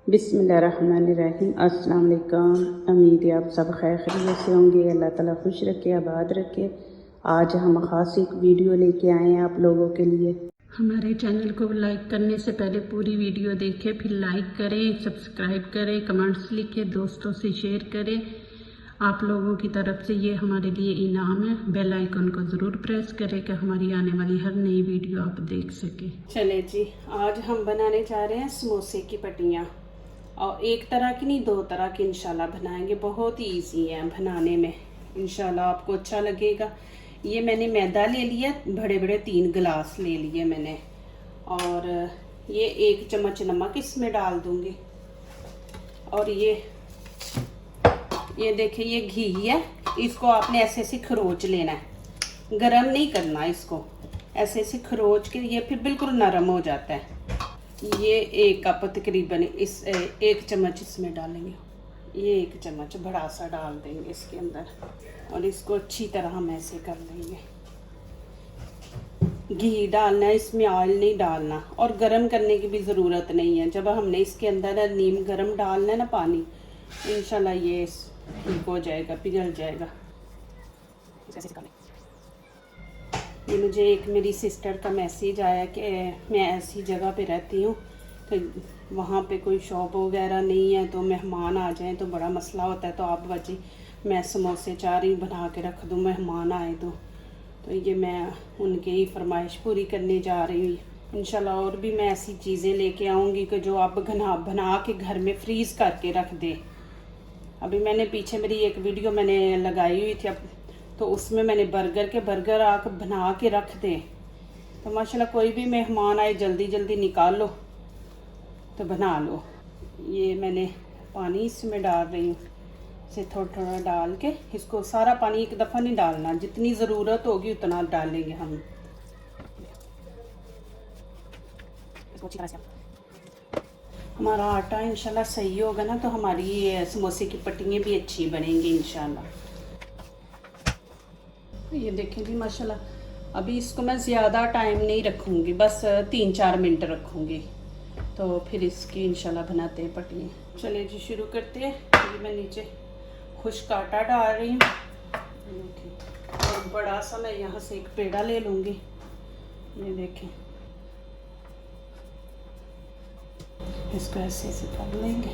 बिस्मिल्लाहिर्रहमानिर्रहीम। अस्सलाम वालेकुम। उम्मीद है आप सब खैर खैरियत से होंगे। अल्लाह ताला खुश रखे, आबाद रखे। आज हम ख़ास एक वीडियो लेके आए हैं आप लोगों के लिए। हमारे चैनल को लाइक करने से पहले पूरी वीडियो देखें, फिर लाइक करें, सब्सक्राइब करें, कमेंट्स लिखें, दोस्तों से शेयर करें। आप लोगों की तरफ से ये हमारे लिए इनाम है। बेल आइकन को ज़रूर प्रेस करें कि हमारी आने वाली हर नई वीडियो आप देख सकें। चले जी, आज हम बनाने जा रहे हैं समोसे की पट्टियाँ, और एक तरह की नहीं, दो तरह की इंशाल्लाह बनाएंगे। बहुत ही ईजी है बनाने में, इंशाल्लाह आपको अच्छा लगेगा। ये मैंने मैदा ले लिया, बड़े बड़े 3 गिलास ले लिए मैंने, और ये 1 चम्मच नमक इसमें डाल दूंगी। और ये देखिए, ये घी है, इसको आपने ऐसे ऐसे खरोच लेना है, गरम नहीं करना इसको। ऐसे ऐसे खरोच के ये फिर बिल्कुल नरम हो जाता है। ये 1 कप तकरीबन, इस 1 चम्मच इसमें डालेंगे। ये 1 चम्मच बड़ा सा डाल देंगे इसके अंदर, और इसको अच्छी तरह हम ऐसे कर लेंगे। घी डालना है इसमें, ऑयल नहीं डालना, और गरम करने की भी ज़रूरत नहीं है। जब हमने इसके अंदर नीम गरम डालना है ना पानी, इंशाल्लाह ये ठीक हो जाएगा, पिघल जाएगा। ये मुझे एक मेरी सिस्टर का मैसेज आया कि मैं ऐसी जगह पे रहती हूँ कि वहाँ पे कोई शॉप वगैरह नहीं है, तो मेहमान आ जाएं तो बड़ा मसला होता है। तो आप वजह मैं समोसे चाह रही बना के रख दूँ, मेहमान आए तो ये मैं उनकी ही फरमाइश पूरी करने जा रही हूँ। इंशाल्लाह और भी मैं ऐसी चीज़ें लेके आऊँगी कि जो आप बना के घर में फ्रीज़ करके रख दें। अभी मैंने पीछे मेरी एक वीडियो मैंने लगाई हुई थी, तो उसमें मैंने बर्गर आकर बना के रख दें, तो माशाल्लाह कोई भी मेहमान आए जल्दी जल्दी निकाल लो तो बना लो। ये मैंने पानी इसमें डाल रही हूँ, इसे थोड़ा थोड़ा डाल के, इसको सारा पानी एक दफ़ा नहीं डालना, जितनी ज़रूरत होगी उतना डालेंगे हम। इसको अच्छी तरह से हमारा आटा इंशाल्लाह सही होगा ना, तो हमारी समोसे की पट्टियाँ भी अच्छी बनेंगी इंशाल्लाह। ये देखें जी माशाल्लाह। अभी इसको मैं ज़्यादा टाइम नहीं रखूँगी, बस 3-4 मिनट रखूँगी, तो फिर इसकी इंशाल्लाह बनाते हैं पट्टियाँ। चलिए जी, शुरू करते हैं। ये मैं नीचे खुश्क आटा डाल रही हूँ, और बड़ा सा मैं यहाँ से एक पेड़ा ले लूँगी। ये देखें, इसको ऐसे ऐसे कर लेंगे।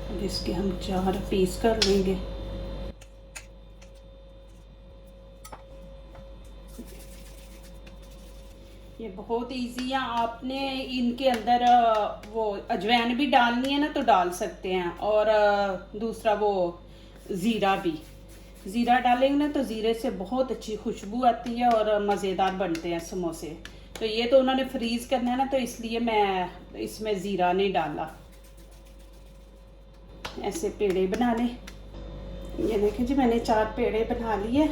अब इसके हम 4 पीस कर लेंगे। ये बहुत इजी है। आपने इनके अंदर वो अजवाइन भी डालनी है ना तो डाल सकते हैं, और दूसरा वो ज़ीरा भी, ज़ीरा डालेंगे ना तो ज़ीरे से बहुत अच्छी खुशबू आती है और मज़ेदार बनते हैं समोसे। तो ये तो उन्होंने फ्रीज़ करना है ना, तो इसलिए मैं इसमें ज़ीरा नहीं डाला। ऐसे पेड़े बना लें। ये देखिए जी, मैंने 4 पेड़े बना लिए।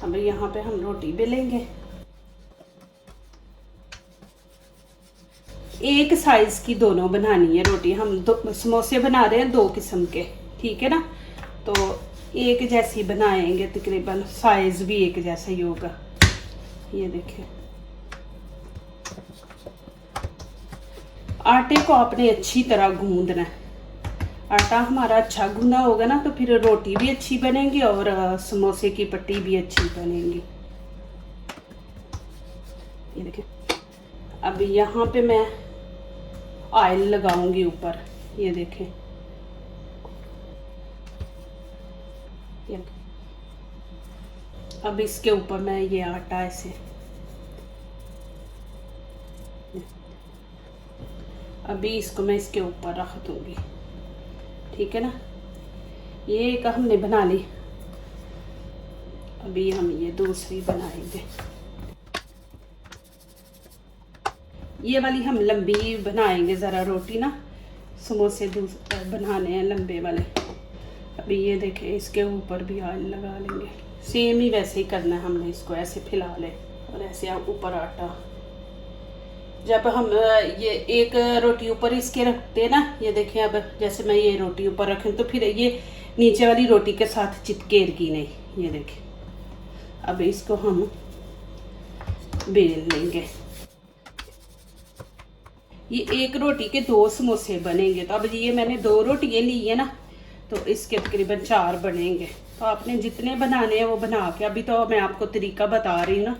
अब यहाँ पे हम रोटी बेलेंगे। एक साइज़ की दोनों बनानी है रोटी। हम समोसे बना रहे हैं 2 किस्म के, ठीक है ना, तो एक जैसी बनाएंगे, तकरीबन साइज़ भी एक जैसा ही होगा। ये देखिए, आटे को आपने अच्छी तरह गूंदना है। आटा हमारा अच्छा गूंदा होगा ना, तो फिर रोटी भी अच्छी बनेगी और समोसे की पट्टी भी अच्छी बनेगी। ये देखिए, अब यहाँ पे मैं ऑयल लगाऊंगी ऊपर। ये देखें, अब इसके ऊपर मैं ये आटा ऐसे, अभी इसको मैं इसके ऊपर रख दूंगी, ठीक है ना। ये एक हमने बना ली, अभी हम ये दूसरी बनाएंगे। ये वाली हम लंबी बनाएंगे ज़रा रोटी ना, समोसे बनाने हैं लंबे वाले। अभी ये देखें, इसके ऊपर भी ऑयल लगा लेंगे। सेम ही वैसे ही करना है हमने, इसको ऐसे फैला ले और ऐसे ऊपर आटा। जब हम ये एक रोटी ऊपर इसके रखते हैं ना, ये देखें, अब जैसे मैं ये रोटी ऊपर रखूँ तो फिर ये नीचे वाली रोटी के साथ चिपकेगी नहीं। ये देखें, अब इसको हम बेल लेंगे। ये एक रोटी के 2 समोसे बनेंगे। तो अब ये मैंने 2 रोटियाँ ली है ना, तो इसके तकरीबन 4 बनेंगे। तो आपने जितने बनाने हैं वो बना के, अभी तो मैं आपको तरीका बता रही हूँ ना।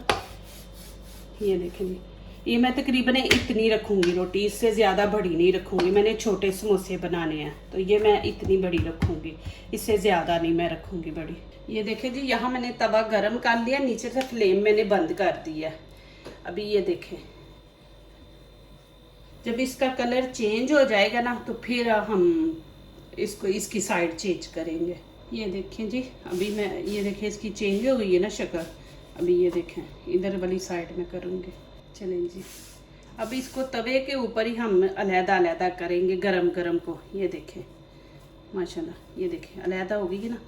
ये देखें जी, ये मैं तकरीबन इतनी रखूँगी रोटी, इससे ज़्यादा बड़ी नहीं रखूँगी। मैंने छोटे समोसे बनाने हैं तो ये मैं इतनी बड़ी रखूँगी, इससे ज़्यादा नहीं मैं रखूँगी बड़ी। ये देखें जी, यहाँ मैंने तवा गरम कर लिया, नीचे से फ्लेम मैंने बंद कर दिया। अभी ये देखें, जब इसका कलर चेंज हो जाएगा ना तो फिर हम इसको इसकी साइड चेंज करेंगे। ये देखें जी, अभी मैं ये देखें इसकी चेंज हो गई है ना शक्ल। अभी ये देखें इधर वाली साइड में करूँगी। चलें जी, अब इसको तवे के ऊपर ही हम अलहदा करेंगे गरम गरम को। ये देखें माशाल्लाह, ये देखें अलहदा हो गई ना।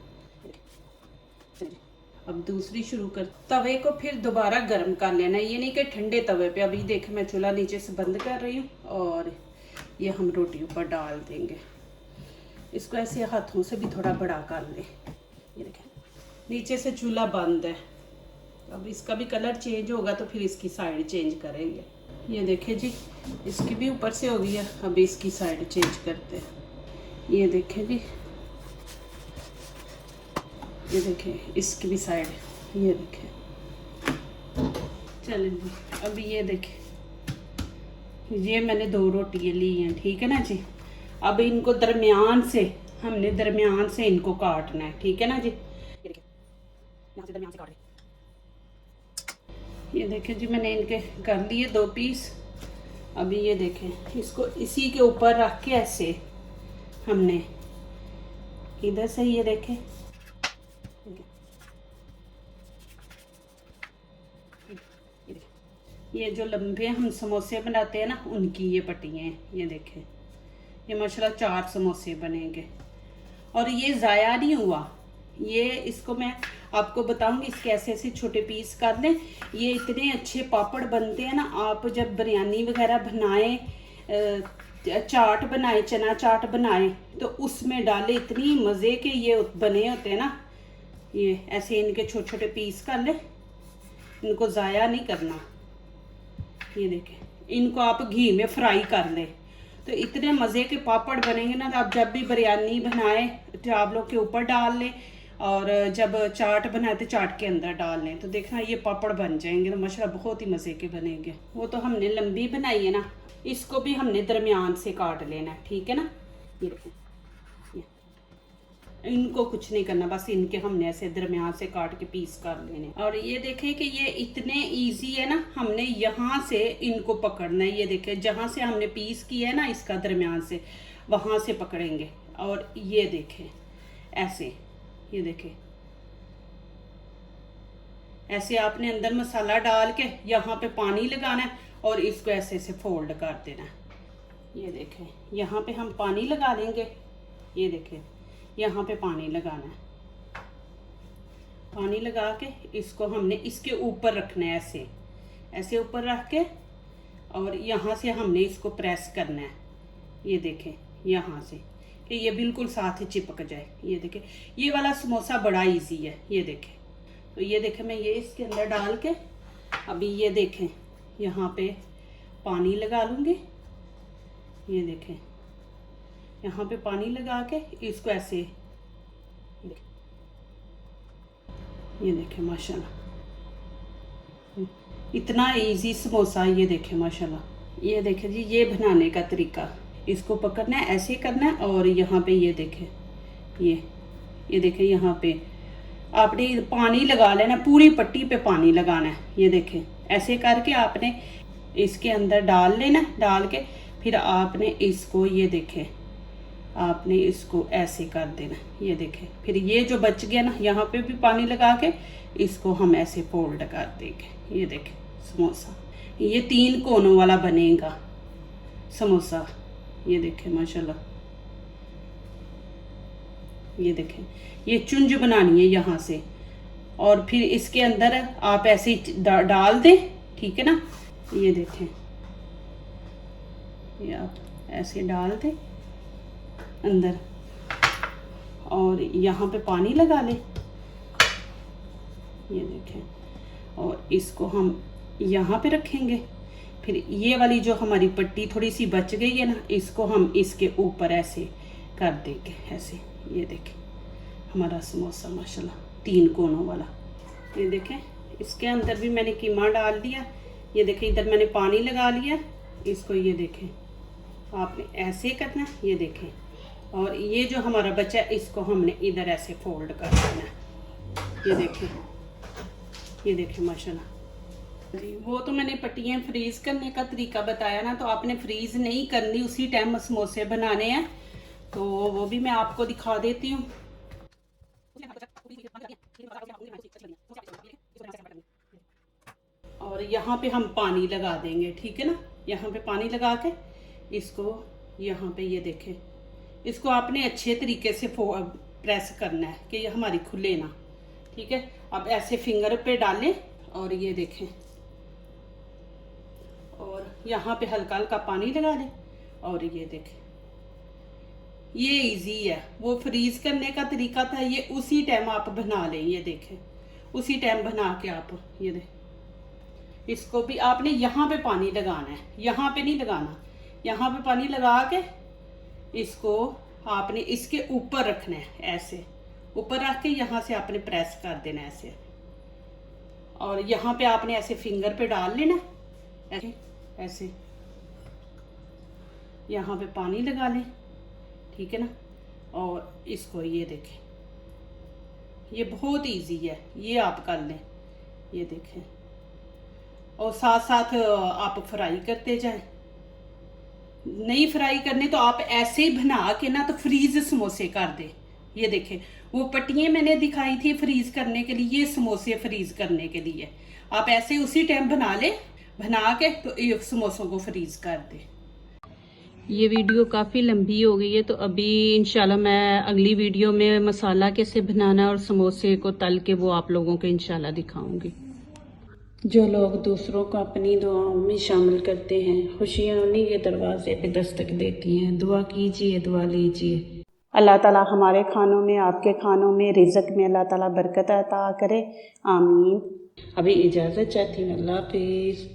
अब दूसरी शुरू कर, तवे को फिर दोबारा गर्म कर लेना, ये नहीं कि ठंडे तवे पे। अभी देखें मैं चूल्हा नीचे से बंद कर रही हूँ और ये हम रोटी ऊपर डाल देंगे। इसको ऐसे हाथों से भी थोड़ा बड़ा कर ले। ये देखें नीचे से चूल्हा बंद है। अब इसका भी कलर चेंज होगा तो फिर इसकी साइड चेंज करेंगे। ये देखें जी, इसकी भी ऊपर से हो गई है। अब इसकी साइड चेंज करते हैं। ये देखें जी, ये देखें इसकी भी साइड, ये देखें। चलें जी, अभी ये देखें, ये मैंने 2 रोटियाँ ली हैं, ठीक है ना जी। अब इनको दरमियान से, हमने दरमियान से इनको काटना है, ठीक है ना जी। ये देखें यहाँ से दरमियान से काट रहे। ये देखें जी, मैंने इनके कर लिए 2 पीस। अभी ये देखें, इसको इसी के ऊपर रख के ऐसे हमने इधर से, ये देखें ये जो लंबे हम समोसे बनाते हैं ना, उनकी ये पट्टियाँ हैं। ये देखें, ये माशाल्लाह 4 समोसे बनेंगे और ये ज़ाया नहीं हुआ। ये इसको मैं आपको बताऊंगी, इसके ऐसे ऐसे छोटे पीस कर लें। ये इतने अच्छे पापड़ बनते हैं ना, आप जब बिरयानी वगैरह बनाएं, चाट बनाए, चना चाट बनाए तो उसमें डाले, इतनी मज़े के ये बने होते हैं ना। ये ऐसे इनके छोटे छोटे पीस कर लें, इनको ज़ाया नहीं करना। ये देखें, इनको आप घी में फ्राई कर लें तो इतने मज़े के पापड़ बनेंगे ना। तो आप जब भी बिरयानी बनाए चावलों के ऊपर डाल लें और जब चाट बनाए तो चाट के अंदर डाल लें, तो देखना ये पापड़ बन जाएंगे। तो माशाल्लाह बहुत ही मज़े के बनेंगे। वो तो हमने लंबी बनाई है ना, इसको भी हमने दरमियान से काट लेना है, ठीक है ना। ये देखें, इनको कुछ नहीं करना, बस इनके हमने ऐसे दरमियान से काट के पीस कर लेने। और ये देखें कि ये इतने इजी है ना, हमने यहाँ से इनको पकड़ना है। ये देखें, जहाँ से हमने पीस किया है ना इसका दरमियान से, वहाँ से पकड़ेंगे। और ये देखें ऐसे, ये देखें ऐसे आपने अंदर मसाला डाल के यहाँ पे पानी लगाना है और इसको ऐसे ऐसे फोल्ड कर देना है। ये देखें, यहाँ पे हम पानी लगा देंगे। ये देखें, यहाँ पे पानी लगाना है। पानी लगा के इसको हमने इसके ऊपर रखना है, ऐसे ऐसे ऊपर रख के, और यहाँ से हमने इसको प्रेस करना है। ये देखें यहाँ से कि ये बिल्कुल साथ ही चिपक जाए। ये देखें, ये वाला समोसा बड़ा इजी है। ये देखें, तो ये देखें मैं ये इसके अंदर डाल के, अभी ये देखें यहाँ पे पानी लगा लूँगी। ये देखें यहाँ पे पानी लगा के इसको ऐसे, ये देखें माशाल्लाह इतना इजी समोसा। ये देखें माशाल्लाह। ये देखें जी, ये बनाने का तरीका, इसको पकड़ना है, ऐसे करना है और यहाँ पे ये देखें, ये देखें यहाँ पे आपने पानी लगा लेना, पूरी पट्टी पे पानी लगाना है। ये देखें ऐसे करके आपने इसके अंदर डाल लेना, डाल के फिर आपने इसको, ये देखें आपने इसको ऐसे कर देना। ये देखें, फिर ये जो बच गया ना, यहाँ पे भी पानी लगा के इसको हम ऐसे फोल्ड कर देंगे। ये देखें समोसा, ये 3 कोनों वाला बनेगा समोसा। ये देखें माशाल्लाह। ये देखें, ये चुंज बनानी है यहाँ से और फिर इसके अंदर आप ऐसे डाल दें, ठीक है ना। ये देखें, ये आप ऐसे डाल दें अंदर और यहाँ पे पानी लगा लें। ये देखें, और इसको हम यहाँ पे रखेंगे, फिर ये वाली जो हमारी पट्टी थोड़ी सी बच गई है ना, इसको हम इसके ऊपर ऐसे कर देंगे, ऐसे। ये देखें हमारा समोसा माशाल्लाह 3 कोनों वाला। ये देखें इसके अंदर भी मैंने कीमा डाल दिया। ये देखें इधर मैंने पानी लगा लिया इसको। ये देखें आपने ऐसे करना है, ये देखें। और ये जो हमारा बचा है इसको हमने इधर ऐसे फोल्ड कर देना है। ये देखें माशाल्लाह जी। वो तो मैंने पट्टियाँ फ्रीज़ करने का तरीका बताया ना, तो आपने फ्रीज़ नहीं करनी, उसी टाइम समोसे बनाने हैं। तो वो भी मैं आपको दिखा देती हूँ। और यहाँ पे हम पानी लगा देंगे, ठीक है ना। यहाँ पे पानी लगा के इसको यहाँ पे ये देखें, इसको आपने अच्छे तरीके से प्रेस करना है कि ये हमारी खुले ना, ठीक है। अब ऐसे फिंगर पे डालें और ये देखें, और यहाँ पे हल्का हल्का पानी लगा लें और ये देखें। ये इजी है, वो फ्रीज करने का तरीका था, ये उसी टाइम आप बना लें। ये देखें उसी टाइम बना के आप ये देखें। इसको भी आपने यहाँ पे पानी लगाना है, यहाँ पे नहीं लगाना। यहाँ पे पानी लगा के इसको आपने इसके ऊपर रखना है, ऐसे ऊपर रख के यहाँ से आपने प्रेस कर देना ऐसे। और यहाँ पे आपने ऐसे फिंगर पे डाल लेना ऐसे ऐसे, यहाँ पे पानी लगा लें, ठीक है ना। और इसको ये देखें, ये बहुत इजी है, ये आप कर लें। ये देखें, और साथ साथ आप फ्राई करते जाएं। नहीं फ्राई करने तो आप ऐसे ही बना के ना तो फ्रीज समोसे कर दे। ये देखें वो पट्टियाँ मैंने दिखाई थी फ्रीज करने के लिए, ये समोसे फ्रीज करने के लिए। आप ऐसे उसी टाइम बना ले, बना के तो ये समोसों को फ्रीज कर दे। ये वीडियो काफ़ी लंबी हो गई है, तो अभी इंशाल्लाह मैं अगली वीडियो में मसाला कैसे बनाना और समोसे को तल के वो आप लोगों को इंशाल्लाह दिखाऊंगी। जो लोग दूसरों को अपनी दुआओं में शामिल करते हैं, खुशियाँ उन्हीं के दरवाजे पे दस्तक देती हैं। दुआ कीजिए, दुआ लीजिए। अल्लाह ताला हमारे खानों में, आपके खानों में, रिज़्क़ में अल्लाह ताला बरकत अता करे, आमीन। अभी इजाज़त चाहती हूँ, अल्लाह हाफिज़।